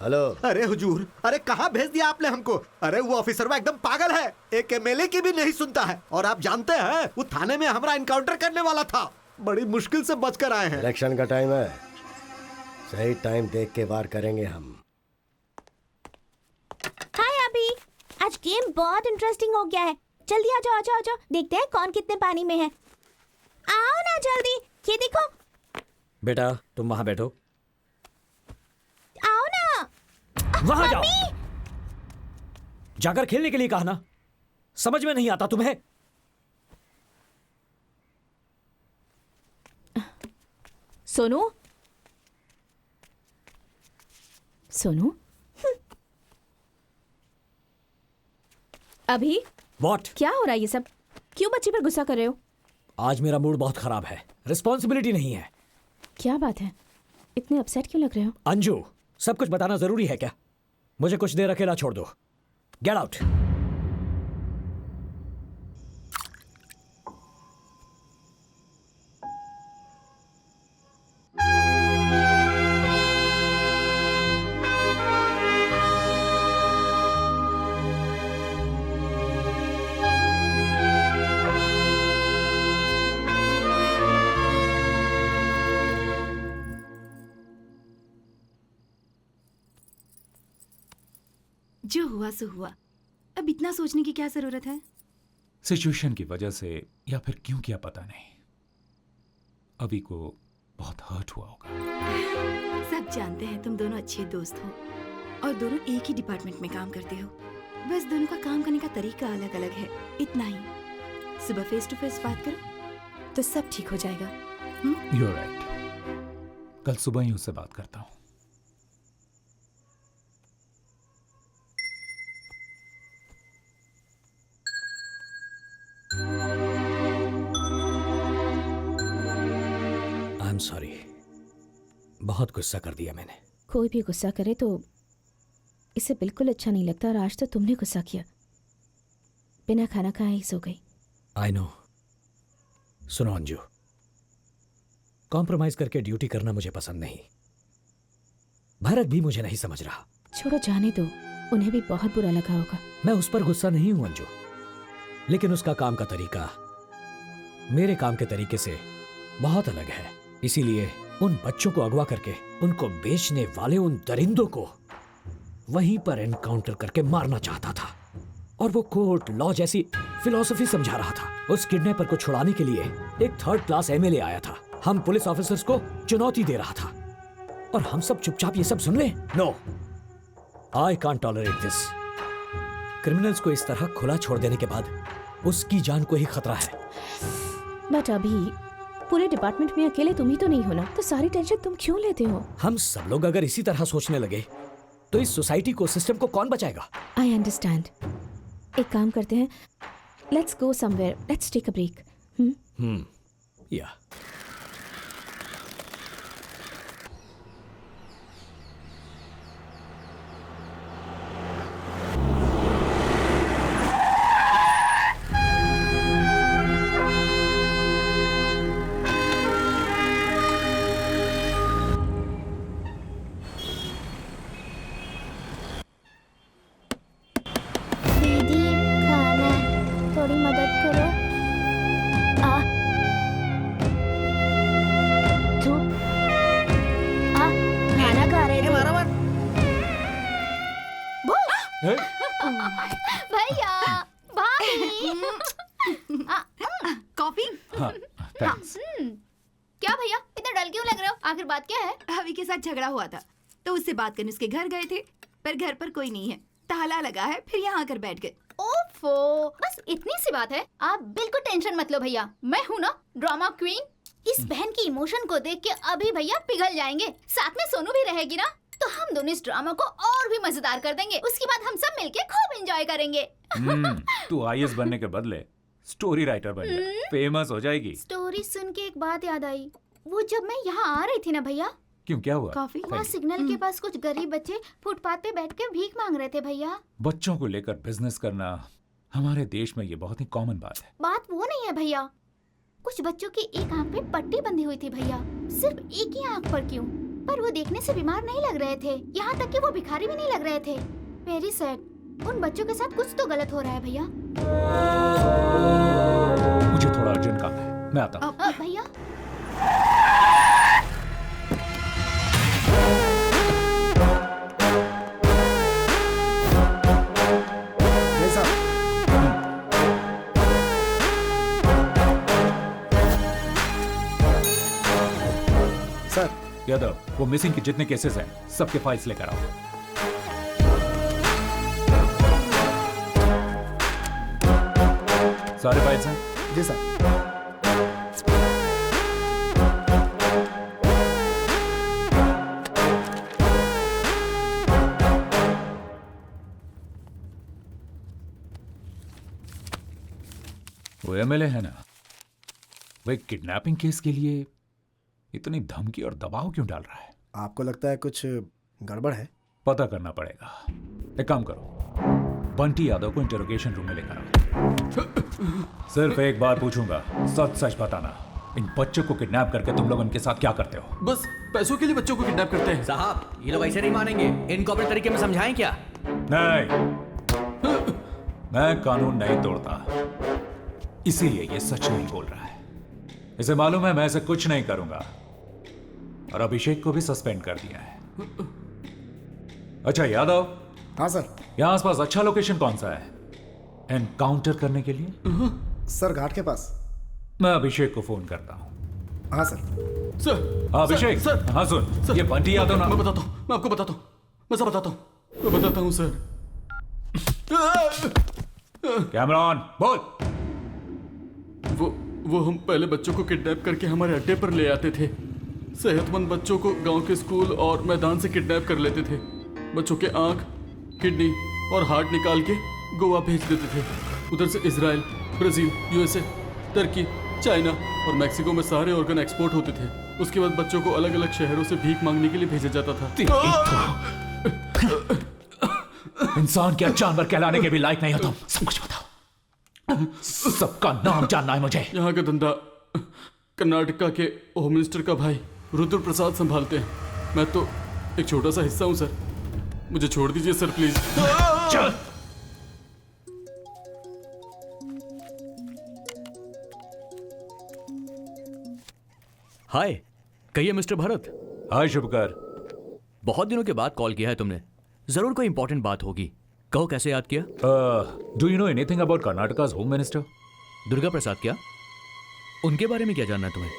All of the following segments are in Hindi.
हेलो। अरे हुजूर, अरे कहाँ भेज दिया आपने हमको? अरे वो ऑफिसर वो एकदम पागल है, एक एमएलए की भी नहीं सुनता है। और आप जानते हैं वो थाने में हमारा इनकाउंटर करने वाला था। बड़ी मुश्किल से बचकर आए हैं। इलेक्शन का टाइम है, सही टाइम देख के वार करेंगे हम। हाय अभी, आज गेम बहुत इंटरेस्टिंग हो गया है। जल्दी आ जाओ आ जाओ आ जाओ, देखते हैं कौन कितने पानी में है। आओ ना जल्दी, ये देखो। बेटा तुम वहां बैठो। आओ ना। वहां जाओ। जाकर खेलने के लिए कहा ना, समझ में नहीं आता तुम्हें? सोनू, सोनू, अभी व्हाट? क्या हो रहा है ये सब? क्यों बच्ची पर गुस्सा कर रहे हो? आज मेरा मूड बहुत खराब है, रिस्पॉन्सिबिलिटी नहीं है। क्या बात है, इतने अपसेट क्यों लग रहे हो? अंजू, सब कुछ बताना जरूरी है क्या? मुझे कुछ देर अकेला छोड़ दो। Get out. जो हुआ सो हुआ, अब इतना सोचने की क्या जरूरत है? सिचुएशन की वजह से या फिर क्यों किया पता नहीं, अभी को बहुत हर्ट हुआ होगा। सब जानते हैं तुम दोनों अच्छे दोस्त हो और दोनों एक ही डिपार्टमेंट में काम करते हो। बस दोनों का काम करने का तरीका अलग अलग है, इतना ही। सुबह फेस टू फेस बात करो तो सब ठीक हो जाएगा। यू आर राइट, कल सुबह ही उससे बात करता हूँ। सॉरी, बहुत गुस्सा कर दिया मैंने। कोई भी गुस्सा करे तो इसे बिल्कुल अच्छा नहीं लगता, और आज तो तुमने गुस्सा किया। बिना खाना खाए ही सो गई। I know. सुनो अंजू, कॉम्प्रोमाइज करके ड्यूटी करना मुझे पसंद नहीं। भरत भी मुझे नहीं समझ रहा। छोड़ो, जाने दो, उन्हें भी बहुत बुरा लगा होगा। मैं उस पर गुस्सा नहीं हूं अंजू, लेकिन उसका काम का तरीका मेरे काम के तरीके से बहुत अलग है। इसीलिए उन बच्चों को अगवा करके उनको बेचने वाले उन दरिंदों को वहीं पर एनकाउंटर करके मारना चाहता था। और वो कोर्ट लॉ जैसी फिलॉसफी समझा रहा था। उस किडनैपर को छुड़ाने के लिए एक थर्ड क्लास एमएलए आया था। हम पुलिस ऑफिसर्स को चुनौती दे रहा था और हम सब चुपचाप ये सब सुन ले? No, I can't tolerate this. Criminals को इस तरह खुला छोड़ देने के बाद उसकी जान को ही खतरा है। बट अभी पूरे डिपार्टमेंट में अकेले तुम ही तो नहीं हो ना, तो सारी टेंशन तुम क्यों लेते हो? हम सब लोग अगर इसी तरह सोचने लगे तो इस सोसाइटी को, सिस्टम को कौन बचाएगा? I understand. एक काम करते हैं, let's go somewhere, let's take a break. या भैया, भाभी। कॉफी? हाँ, थैंक्स। क्या भैया, इतना डल क्यों लग रहे हो? आखिर बात क्या है? अभी के साथ झगड़ा हुआ था तो उससे बात करने उसके घर गए थे, पर घर पर कोई नहीं है, ताला लगा है, फिर यहाँ आकर बैठ गए। ओफो, बस इतनी सी बात है। आप बिल्कुल टेंशन मत लो भैया, मैं हूँ ना ड्रामा क्वीन। इस बहन की इमोशन को देख के अभी भैया पिघल जाएंगे। साथ में सोनू भी रहेगी ना, तो हम दोनों इस ड्रामा को और भी मजेदार कर देंगे। उसके बाद हम सब मिलके खूब एंजॉय करेंगे। तू आईएएस बनने के बदले स्टोरी राइटर बन जा, फेमस हो जाएगी। स्टोरी सुन के एक बात याद आई, वो जब मैं यहाँ आ रही थी ना भैया। क्यों, क्या हुआ? कॉफी? वहाँ सिग्नल के पास कुछ गरीब बच्चे फुटपाथ पे बैठ के भीख मांग रहे थे भैया। बच्चों को लेकर बिजनेस करना हमारे देश में ये बहुत ही कॉमन बात है। बात वो नहीं है भैया, कुछ बच्चों की एक आंख पे पट्टी बंधी हुई थी भैया। सिर्फ एक ही आंख पर क्यों, पर वो देखने से बीमार नहीं लग रहे थे, यहाँ तक कि वो भिखारी भी नहीं लग रहे थे। Very sad. उन बच्चों के साथ कुछ तो गलत हो रहा है भैया। मुझे थोड़ा अर्जेंट काम है, मैं आता हूँ। भैया सर यादव, वो मिसिंग के जितने केसेस हैं सबके फाइल्स लेकर आओ। सारे फाइल्स हैं? जी सर। वो एमएलए है ना, वो एक किडनैपिंग केस के लिए इतनी धमकी और दबाव क्यों डाल रहा है? आपको लगता है कुछ गड़बड़ है? पता करना पड़ेगा। एक काम करो, बंटी यादव को इंटरोगेशन रूम में लेकर आओ। सिर्फ एक बार पूछूंगा, सच सच बताना, इन बच्चों को किडनैप करके तुम लोग उनके साथ क्या करते हो? बस पैसों के लिए बच्चों को किडनैप करते हैं। साहब, ये लोग ऐसे नहीं मानेंगे। इनको अपने तरीके में समझाएं क्या? नहीं, मैं कानून नहीं तोड़ता, इसीलिए ये सच नहीं बोल रहा है। इसे मालूम है मैं ऐसे कुछ नहीं करूंगा, और अभिषेक को भी सस्पेंड कर दिया है। अच्छा यादव। हाँ सर। यहाँ आसपास अच्छा लोकेशन कौन सा है एनकाउंटर करने के लिए? सर घाट के पास। मैं अभिषेक को फोन करता हूँ। हाँ सर। सर हाँ अभिषेक। सर, हाँ सुन सर, ये बंटी यादव ना। मैं बताता हूँ, मैं आपको बताता हूँ, मैं सब बताता हूँ, मैं बताता हूँ सर। कैमरॉन बोल। वो हम पहले बच्चों को किडनैप करके हमारे अड्डे पर ले आते थे। सेहतमंद बच्चों को गांव के स्कूल और मैदान से किडनैप कर लेते थे। बच्चों के आंख, किडनी और हार्ट निकाल के गोवा भेज देते थे। उधर से इजराइल, ब्राजील, यूएसए, तुर्की, चाइना और मैक्सिको में सारे ऑर्गन एक्सपोर्ट होते थे। उसके बाद बच्चों को अलग अलग शहरों से भीख मांगने के लिए भेजा जाता था। इंसान क्या जानवर कहलाने के भी लायक नहीं हो तुम। सब कुछ बताओ, सबका नाम जानना है मुझे। यहाँ का धंधा कर्नाटका के होम मिनिस्टर का भाई रुद्र प्रसाद संभालते हैं। मैं तो एक छोटा सा हिस्सा हूँ सर, मुझे छोड़ दीजिए सर प्लीज। चल। हाय, कहिए मिस्टर भरत। हाय शुभकर। बहुत दिनों के बाद कॉल किया है तुमने, जरूर कोई इंपॉर्टेंट बात होगी। कहो कैसे याद किया? Do you know anything about Karnataka's home minister? Durga Prasad क्या? उनके बारे में क्या जानना है तुम्हें?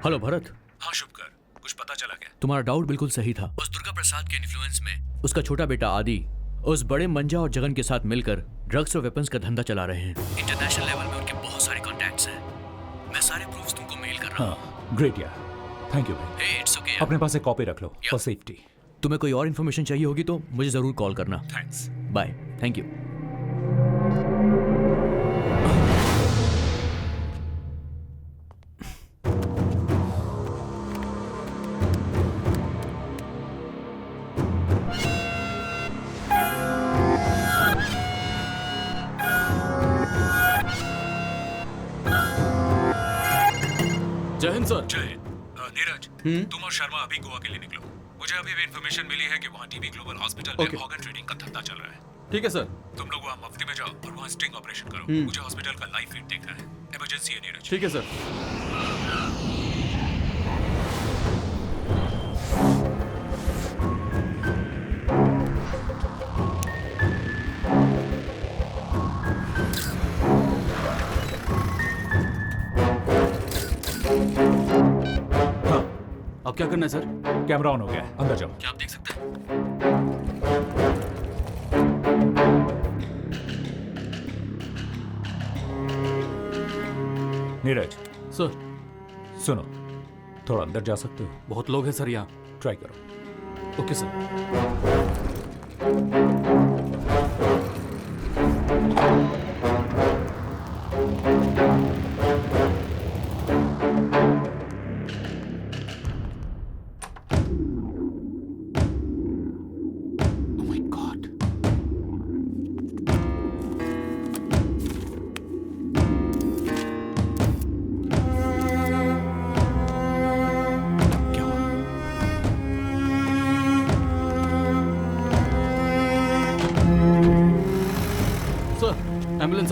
हेलो भरत। हाँ शुभकर, कुछ पता चला क्या? तुम्हारा डाउट बिल्कुल सही था। उस दुर्गा प्रसाद के इन्फ्लुएंस में उसका छोटा बेटा आदि उस बड़े मंजा और जगन के साथ मिलकर ड्रग्स और वेपन्स का धंधा चला रहे हैं। इंटरनेशनल लेवल में उनके बहुत सारे कॉन्टैक्ट्स हैं। मैं सारे प्रूफ्स तुमको मेल कर रहा हूँ। हाँ ग्रेट यार, थैंक यू भाई। Hey, it's okay, अपने पास एक कॉपी रख लो फॉर सेफ्टी। तुम्हें कोई और इन्फॉर्मेशन चाहिए होगी तो मुझे जरूर कॉल करना। थैंक्स। बाय। Thank you. जय हिंद सर। जय हिंद। नीरज, तुम और शर्मा अभी गोवा के लिए निकलो। मुझे अभी भी इन्फॉर्मेशन मिली है कि वहाँ टीबी ग्लोबल हॉस्पिटल में Okay. ऑर्गन ट्रेडिंग का धंधा चल रहा है। ठीक है सर। तुम लोग वहाँ मुफ्ती में जाओ और वहाँ स्टिंग ऑपरेशन करो। मुझे हॉस्पिटल का लाइव फीड देखना है। इमरजेंसी है नीरज। ठीक है सर। हाँ, अब क्या करना है सर? कैमरा ऑन हो गया है, अंदर जाओ। क्या आप देख सकते हैं? नीरज सर, सुनो, थोड़ा अंदर जा सकते हो? बहुत लोग हैं सर यहाँ। ट्राई करो। Okay sir.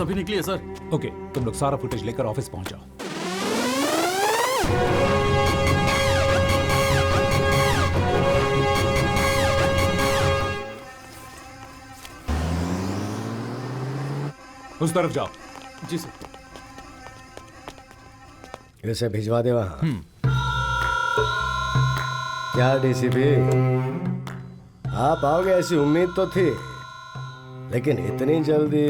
अभी निकली है सर। ओके, तुम लोग सारा फुटेज लेकर ऑफिस पहुंच जाओ। उस तरफ जाओ। जी सर। इसे भिजवा दे वहां। क्या डीसीपी, आप आओगे ऐसी उम्मीद तो थी, लेकिन इतनी जल्दी?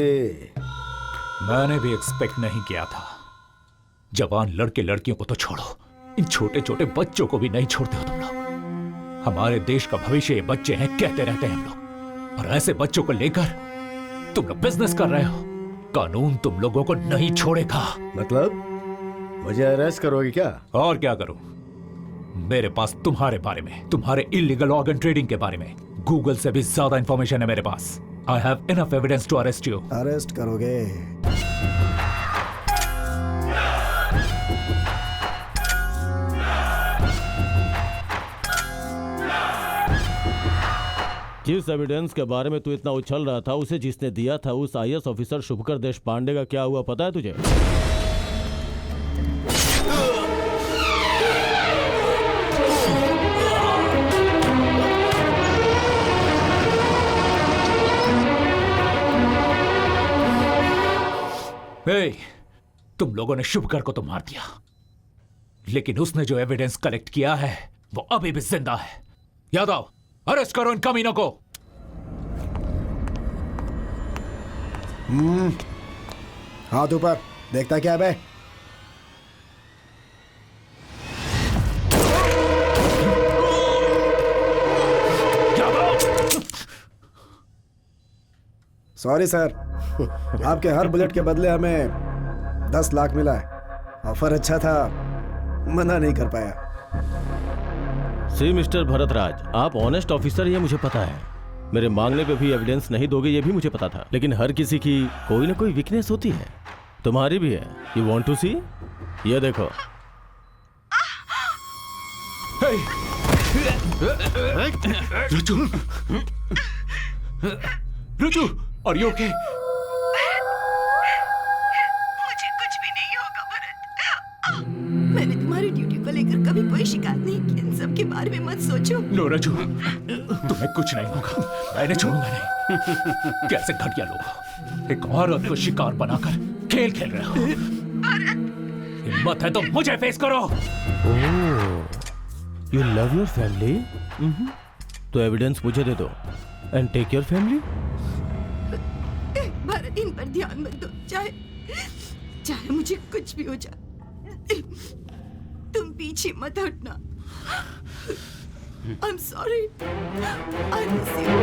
मैंने भी एक्सपेक्ट नहीं किया था। जवान लड़के लड़कियों को तो छोड़ो, इन छोटे छोटे बच्चों को भी नहीं छोड़ते हो तुम लोग। हमारे देश का भविष्य ये बच्चे हैं, कहते रहते हैं हम लोग, और ऐसे बच्चों को लेकर तुम लोग बिजनेस कर रहे हो। कानून तुम लोगों को नहीं छोड़ेगा। मतलब मुझे अरेस्ट करोगे क्या? और क्या करूं? मेरे पास तुम्हारे बारे में, तुम्हारे इलीगल ऑर्गन ट्रेडिंग के बारे में गूगल से भी ज्यादा इंफॉर्मेशन है मेरे पास। I have enough evidence to arrest you. Arrest करोगे? जिस एविडेंस के बारे में तू इतना उछल रहा था, उसे जिसने दिया था उस आईएएस ऑफिसर शुभकर देश पांडे का क्या हुआ पता है तुझे? हे, तुम लोगों ने शुभकर को तो मार दिया, लेकिन उसने जो एविडेंस कलेक्ट किया है वो अभी भी जिंदा है। यादव, अरेस्ट करो इन कमीनों को। हाथ ऊपर, देखता क्या बे? सॉरी सर, आपके हर बुलेट के बदले हमें 10 लाख मिला है। ऑफर अच्छा था, मना नहीं कर पाया। सी मिस्टर भरतराज, आप ऑनेस्ट ऑफिसर ये मुझे पता है। मेरे मांगने पे भी एविडेंस नहीं दोगे ये भी मुझे पता था, लेकिन हर किसी की कोई ना कोई वीकनेस होती है, तुम्हारी भी है। यू वांट टू सी? ये देखो। रुचु, आर यू ओके? मुझे कुछ भी नहीं होगा भरत। मैंने तुम्हारी ड्यूटी को लेकर कभी कोई शिकायत नहीं की। इन सब के बारे में मत सोचो। नो रजू, तुम्हें कुछ नहीं होगा, मैंने छोड़ूंगा नहीं। कैसे घटिया लोग हो, एक औरत को शिकार बनाकर खेल खेल रहे हो। हिम्मत है तो मुझे फेस करो। You love your family? तो एविडेंस मुझे दे दो and take your family. Bharat, इन पर ध्यान मत दो, चाहे मुझे कुछ भी हो जाए। तुम पीछे मत हटना। I'm sorry. I miss you.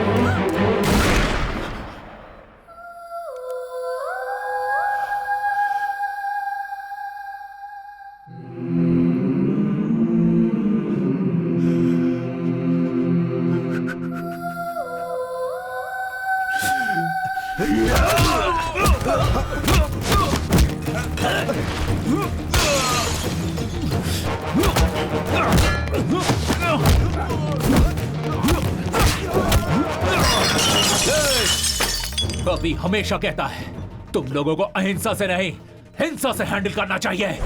अभी हमेशा कहता है तुम लोगों को अहिंसा से नहीं हिंसा से हैंडल करना चाहिए।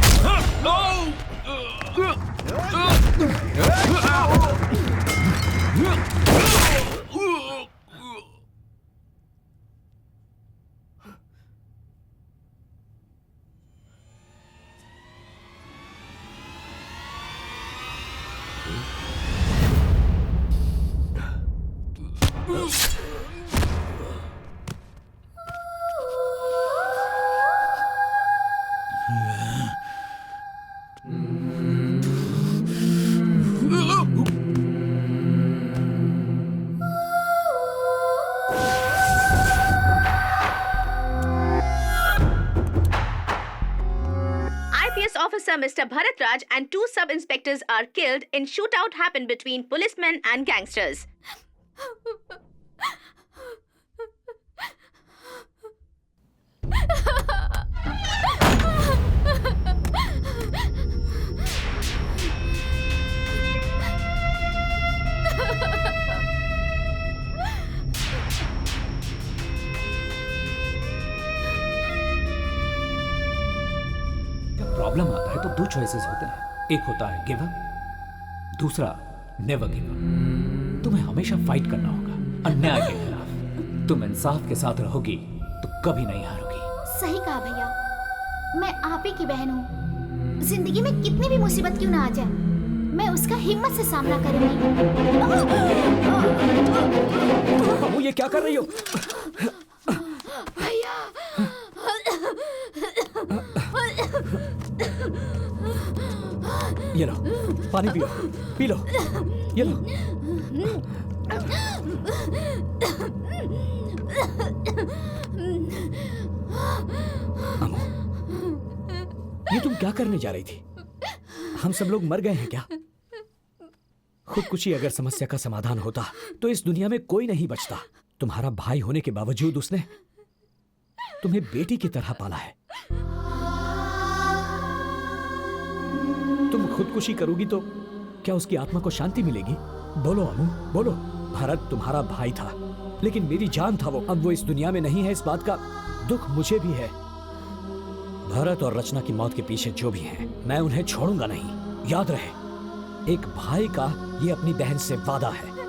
Officer Mr. Bharat Raj and 2 sub-inspectors are killed in shootout happened between policemen and gangsters. Phases होते हैं। एक होता है गिव अप, दूसरा नेवर गिव अप। तुम्हें हमेशा फाइट करना होगा अन्याय के खिलाफ। तुम इंसाफ के साथ रहोगी तो कभी नहीं हारोगी। सही कहा भैया, मैं आप ही की बहन हूँ। जिंदगी में कितनी भी मुसीबत क्यों ना आ जाए, मैं उसका हिम्मत से सामना करूंगी। अम्मू ये क्या कर रही हो? भैया ये लो पानी पियो, पी लो, ये लो। अम्मू ये तुम क्या करने जा रही थी? हम सब लोग मर गए हैं क्या? खुदकुशी अगर समस्या का समाधान होता तो इस दुनिया में कोई नहीं बचता। तुम्हारा भाई होने के बावजूद उसने तुम्हें बेटी की तरह पाला है। तुम खुदकुशी करोगी तो क्या उसकी आत्मा को शांति मिलेगी? बोलो अम्मू, बोलो। भरत तुम्हारा भाई था, लेकिन मेरी जान था वो। अब वो इस दुनिया में नहीं है, इस बात का दुख मुझे भी है। भरत और रचना की मौत के पीछे जो भी है, मैं उन्हें छोड़ूंगा नहीं। याद रहे, एक भाई का ये अपनी बहन से वादा है।